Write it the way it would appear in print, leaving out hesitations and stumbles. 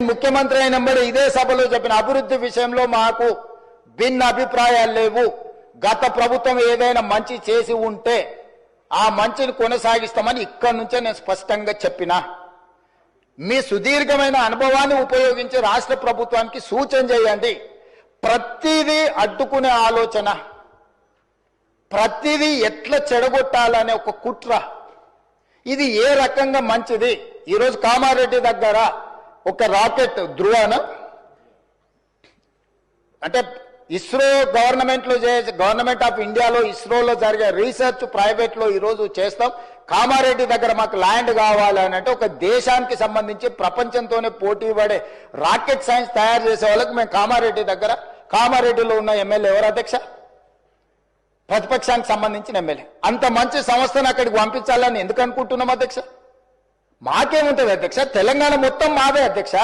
ముఖ్యమంత్రి అయినప్పుడు ఇదే సభలో చెప్పిన అభివృద్ధి విషయంలో మాకు భిన్న అభిప్రాయాలు లేవు. గత ప్రభుత్వం ఏదైనా మంచి చేసి ఉంటే ఆ మంచిని కొనసాగిస్తామని ఇక్కడి నుంచే నేను స్పష్టంగా చెప్పిన. మీ సుదీర్ఘమైన అనుభవాన్ని ఉపయోగించి రాష్ట్ర ప్రభుత్వానికి సూచన చేయండి. ప్రతిదీ అడ్డుకునే ఆలోచన, ప్రతిదీ ఎట్లా చెడగొట్టాలనే ఒక కుట్ర, ఇది ఏ రకంగా మంచిది? ఈరోజు కామారెడ్డి దగ్గర ఒక రాకెట్ ధృవను అంటే ఇస్రో గవర్నమెంట్ ఆఫ్ ఇండియాలో ఇస్రోలో జరిగే రీసెర్చ్ ప్రైవేట్ లో ఈరోజు చేస్తాం. కామారెడ్డి దగ్గర మాకు ల్యాండ్ కావాలని అంటే ఒక దేశానికి సంబంధించి ప్రపంచంతోనే పోటీ పడే రాకెట్ సైన్స్ తయారు చేసే వాళ్ళకి మేము కామారెడ్డిలో ఉన్న ఎమ్మెల్యే ఎవరు అధ్యక్ష? ప్రతిపక్షానికి సంబంధించిన ఎమ్మెల్యే. అంత మంచి సంస్థను అక్కడికి పంపించాలని ఎందుకు అనుకుంటున్నాం అధ్యక్ష? మాకేముంటుంది అధ్యక్ష? తెలంగాణ మొత్తం మాదే అధ్యక్ష.